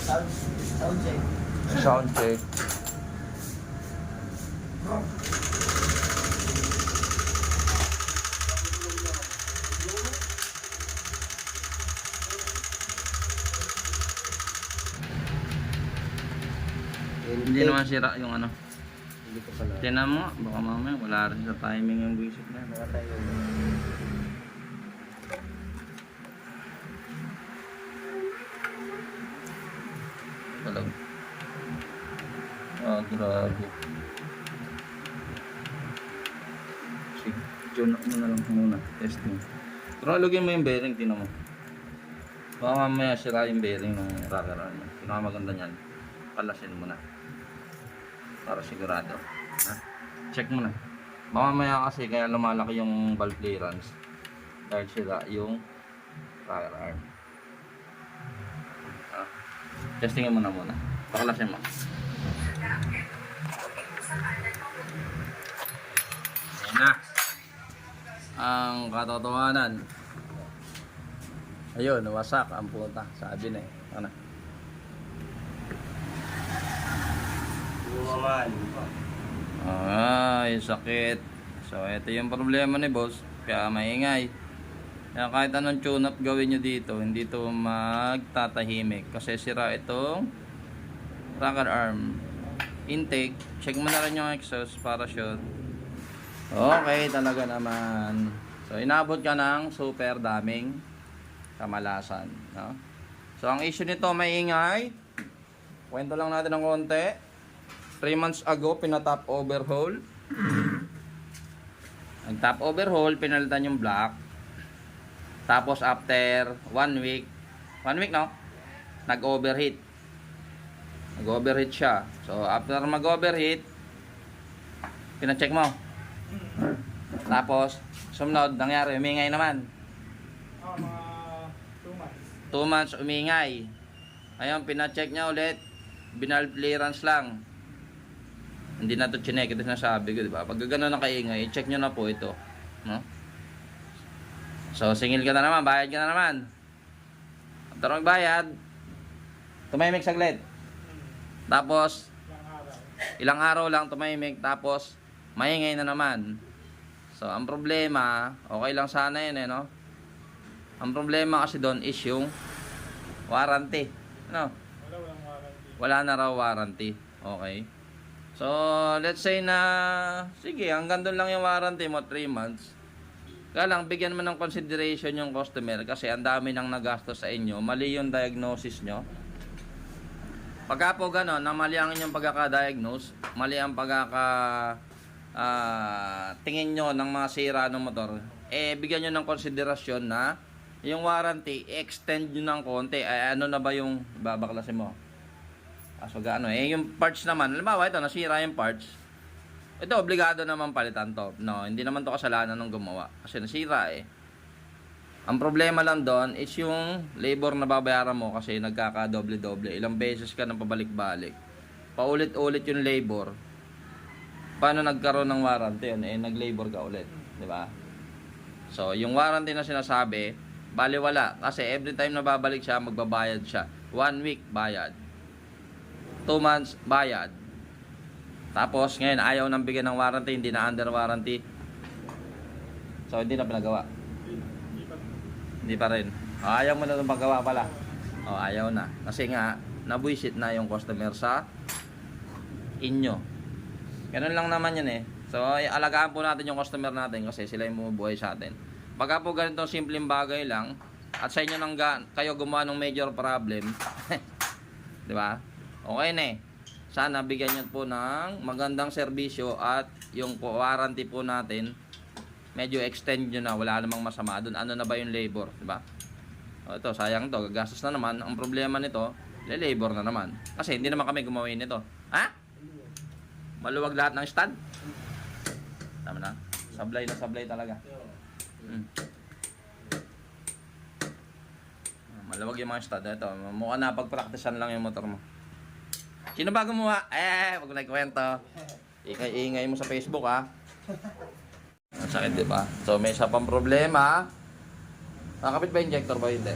Sound check. Sound check. Hindi naman sira yung ano. Hindi ko pala. Tinan mo, baka mamaya wala rin sa timing yung visit na. Baka tayo. Talag. Ah, grabe. Sige, tune up mo na lang muna. Testing. Pero alugin mo yung bearing, tinan mo. Baka mamaya sira yung bearing ng rocker arm. Pinakamaganda niyan. Palasin mo na. Para sigurado. Ha? Check mo na. Baka mamaya kasi kaya lumalaki yung valve clearance. Dahil sira yung rocker arm. Ha? Testingin mo na muna. Paklasin mo. Ayan na. Ang katotohanan. Ayun, nawasak ang puta. Sabi na eh. Ano? Bumaman. Ay, sakit. So, ito yung problema ni boss. Kaya maingay. Kaya kahit anong tune-up gawin nyo dito, hindi to magtatahimik. Kasi sira itong rocker arm. Intake. Check mo na rin yung exhaust para sure. Okay, talaga naman. So, inabot ka ng super daming kamalasan. No? So, ang issue nito maingay. Kwento lang natin ng konti. 3 months ago, pinatop overhaul. Ang top overhaul, pinalitan yung block. Tapos after 1 week, 1 week no? Nag-overheat. Nag-overheat siya. So after mag-overheat, pina-check mo. Tapos, sumunod, nangyari, umingay naman. Mga 2 months. 2 months umingay. Ayun, pina-check niya ulit. Binal clearance lang. Hindi na ito chinek. Ito sinasabi ko, diba? Pag gano'n na kaingay, check nyo na po ito. No? So, singil ka na naman. Bayad ka na naman. After magbayad, tumahimik saglit. Tapos, ilang araw lang tumahimik. Tapos, maingay na naman. So, ang problema, okay lang sana yun eh, no? Ang problema kasi doon is yung warranty. Ano? Wala na raw warranty. Okay. So, let's say na, sige, hanggang doon lang yung warranty mo, 3 months. Kaya lang, bigyan mo ng consideration yung customer kasi ang dami nang nagastos sa inyo. Mali yung diagnosis nyo. Pagka po gano'n, na mali ang inyong pagkaka-diagnose, mali ang tingin nyo ng mga sira ng motor, eh, bigyan nyo ng konsiderasyon na yung warranty, extend nyo ng konti. Ay, ano na ba yung babaklasin mo? So, gaano yung parts naman, halimbawa ito, nasira yung parts. Ito, obligado naman palitan to. No, hindi naman to kasalanan ng gumawa. Kasi nasira eh. Ang problema lang doon is yung labor na babayaran mo kasi nagkakadoble-doble. Ilang beses ka nang pabalik-balik. Paulit-ulit yung labor. Paano nagkaroon ng warranty yun? Eh, nag-labor ka ulit. Diba? So, yung warranty na sinasabi, baliwala. Kasi every time na babalik siya, magbabayad siya. 1 week, bayad. 2 months, bayad. Tapos, ngayon, ayaw nang bigyan ng warranty, hindi na under warranty. So, hindi na pinagawa. Hindi pa rin. Ayaw mo na itong paggawa pala. Ayaw na. Kasi nga, nabuisit na yung customer sa inyo. Ganun lang naman yan eh. So, alagaan po natin yung customer natin kasi sila yung bumubuhay sa atin. Pagka po ganitong simpleng bagay lang, at sa inyo nang kayo gumawa ng major problem, di ba? Okay na eh. Sana bigyan nyo po ng magandang serbisyo at yung warranty po natin medyo extend nyo na, wala namang masama doon. Ano na ba yung labor, di ba? Ito, sayang to, gagastos na naman. Ang problema nito, labor na naman. Kasi hindi naman kami gumawin nito. Ha? Maluwag lahat ng stand. Tama na. Sablay na sablay talaga. Maluwag yung mga stand. Ito, mukha na pagpraktisan lang yung motor mo. Sino ba gumawa? Wag na ikwento. Ingay mo sa Facebook, ha? Ang sakit, diba? So, may isa pang problema. Nakakapit ba injector ba? Hindi.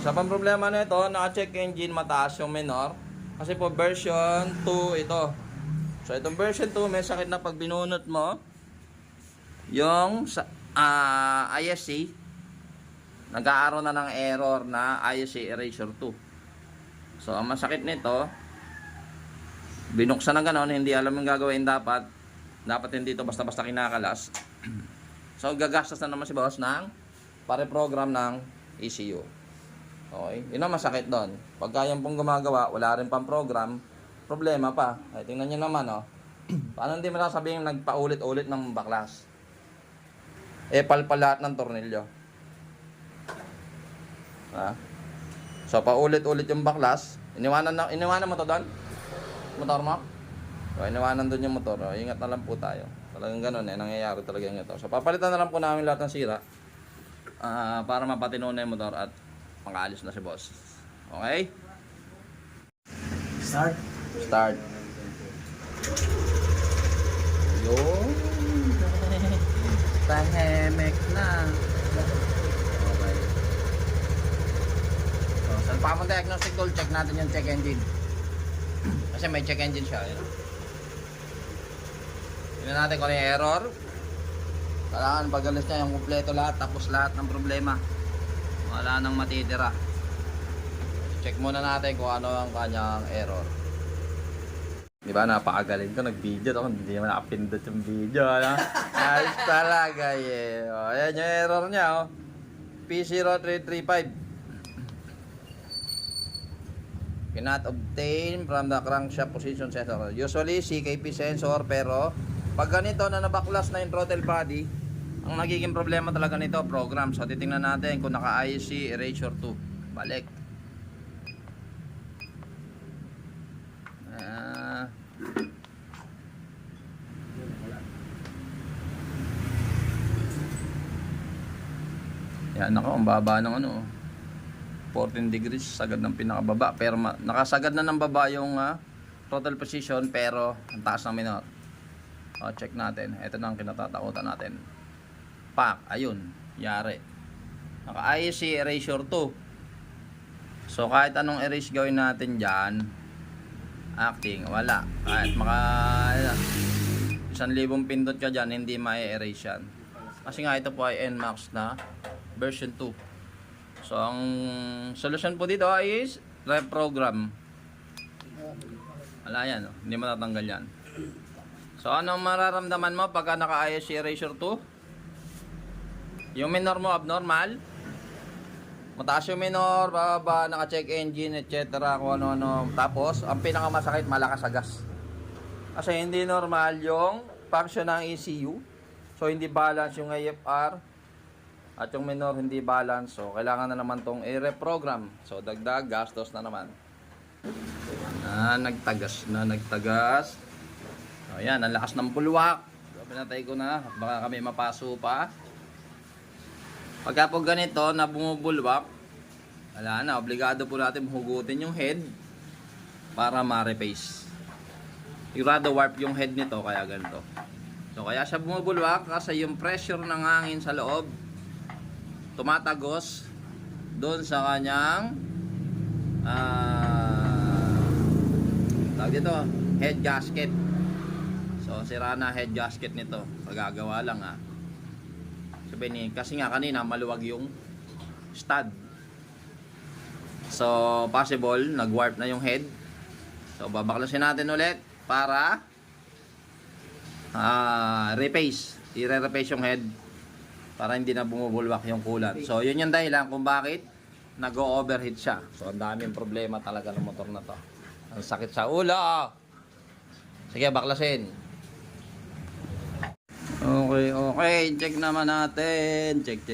Sa pang problema na ito, naka-check engine, mataas yung minor. Kasi po version 2 ito. So itong version 2, may sakit na pag binunot mo yung ISC, nag-aaroon na ng error na ISC Erasure 2. So ang masakit nito, binuksan na gano'n, hindi alam yung gagawin dapat hindi ito basta-basta kinakalas. So gagastos na naman si boss ng pare-program ng ECU. Okay, yun ang masakit doon. Pagka yung pong gumagawa, wala rin pang program, problema pa. Ay, tingnan nyo naman, oh. Paano hindi mo sasabihin nagpaulit-ulit ng baklas? Palpal lahat ng tornilyo. Ha? So, paulit-ulit yung baklas. Iniwanan mo to doon? Motor mo? So, iniwanan doon yung motor. O, ingat na lang po tayo. Talagang ganun nangyayari talaga yung ito. So, papalitan na lang po namin lahat ng sira para mapatino na yung motor at makaalis na si boss. Okay? Start. Yun. Tahimik na. Okay. So, saan pa akong diagnostic tool, check natin yung check engine. Kasi may check engine siya. Tingnan natin kung ano yung error. Kailangan pag-alis niya yung kumpleto lahat, tapos lahat ng problema. Wala nang matitira. Check muna natin kung ano ang kanyang error. Di ba, napakagaling ko, nag-video ako, hindi naman nakapindot yung video, ano? Ayos talaga, yeah. O, ayan yung error niya, oh. P0335. Cannot obtain from the crankshaft position sensor. Usually, CKP sensor, pero pag ganito na nabaklas na yung throttle body, ang nagiging problema talaga nito, program. So, titingnan natin kung naka-ISC Erasure 2. Balik. Yan, ako, ang baba ng 14 degrees, sagad ng pinakababa. Pero nakasagad na ng baba yung throttle position, pero ang taas ng minor. O, check natin. Ito na ang kinatatakutan natin. Pak, ayun, yari. Naka-ISC Erasure 2. So, kahit anong erase gawin natin dyan, acting, wala. Kahit 1,000 pindot ka dyan, hindi ma-erase yan. Kasi nga ito po ay NMAX na version 2. So, ang solution po dito is reprogram. Wala yan, hindi matatanggal yan. So, ano mararamdaman mo pagka naka-ISC Erasure 2? Yung minor mo abnormal, mataas yung minor, bababa, naka-check engine, etc. Kung ano-ano. Tapos, ang pinakamasakit, malakas sa gas. Kasi hindi normal yung function ng ECU. So, hindi balance yung AFR. At yung minor, hindi balance. So, kailangan na naman tong i-reprogram. So, dagdag, gastos na naman. Nagtagas. So, yan, ang lakas ng bulwak. So, pinatay ko na. Baka kami mapaso pa. Pagka po ganito na bumubulwak, wala na, obligado po natin hugutin yung head para ma-repace. Sigurado warp yung head nito, kaya ganito. So kaya siya bumubulwak kasi yung pressure ng hangin sa loob tumatagos doon sa kanyang tawag dito, head gasket. So sira na head gasket nito, pagagawa lang sabihin, kasi nga kanina maluwag yung stud. So possible nag-warp na yung head. So babaklasin natin ulit para repace. I-repace yung head para hindi na bumubulwak yung coolant. So yun yung dahilan kung bakit nag-overheat siya. So ang daming problema talaga ng motor na to. Ang sakit sa ulo. Sige, baklasin. Okay. Check naman natin. Check.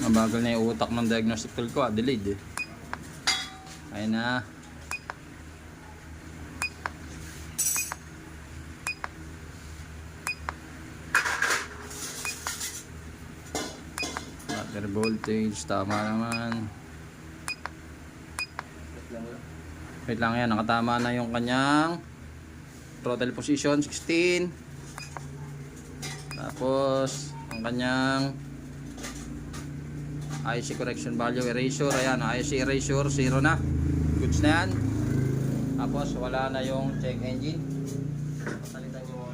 Mabagal na yung utak ng diagnostic tool ko. Delayed Ayun na. Battery voltage. Tama naman. Wait lang yan, nakatama na yung kanyang throttle position 16. Tapos ang kanyang IC correction value erasure. Ayan, IC erasure 0 na, goods na yan. Tapos wala na yung check engine. Palitan yung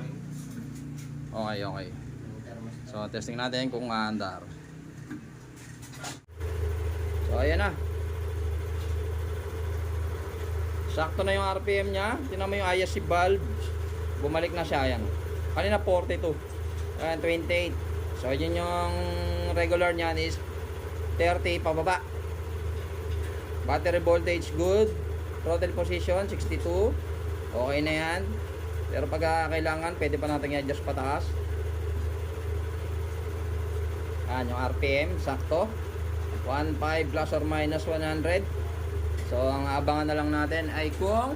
oil. Okay. So testing natin kung aandar. So ayan na, sakto na yung RPM nya. Tingnan mo yung ISC valve, bumalik na siya. Ayan, kanina 42, ayan 28. So yun yung regular nyan is 30 pababa. Battery voltage good, throttle position 62, okay na yan. Pero pag kailangan, pwede pa natin i-adjust pataas. Ayan yung RPM, sakto 1.5 plus or minus 100. So ang abangan na lang natin ay kung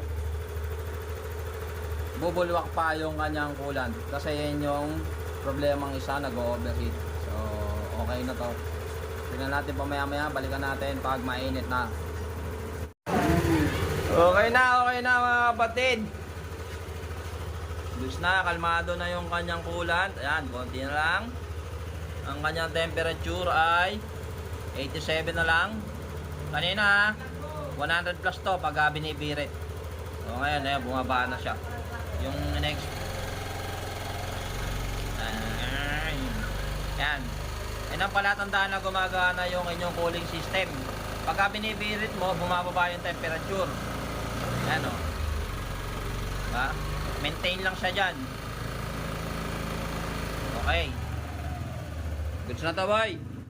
bubulwak pa yung kanyang coolant, kasi yan yung problemang isa, nag-overheat. So okay na to. Tingnan natin pa maya, balikan natin pag mainit na. Okay na mga kapatid. Diyos na, kalmado na yung kanyang coolant. Ayan, konti na lang. Ang kanyang temperature ay 87 na lang. Kanina 100 plus to pag binibirit. So ngayon, ayan, bumaba na siya. Yung next, yan. Yan ang palatandaan na gumagana yung inyong cooling system. Pagka binibirit mo, bumababa yung temperature. Yan o. Diba? Maintain lang siya dyan. Okay. Goods na to, boy.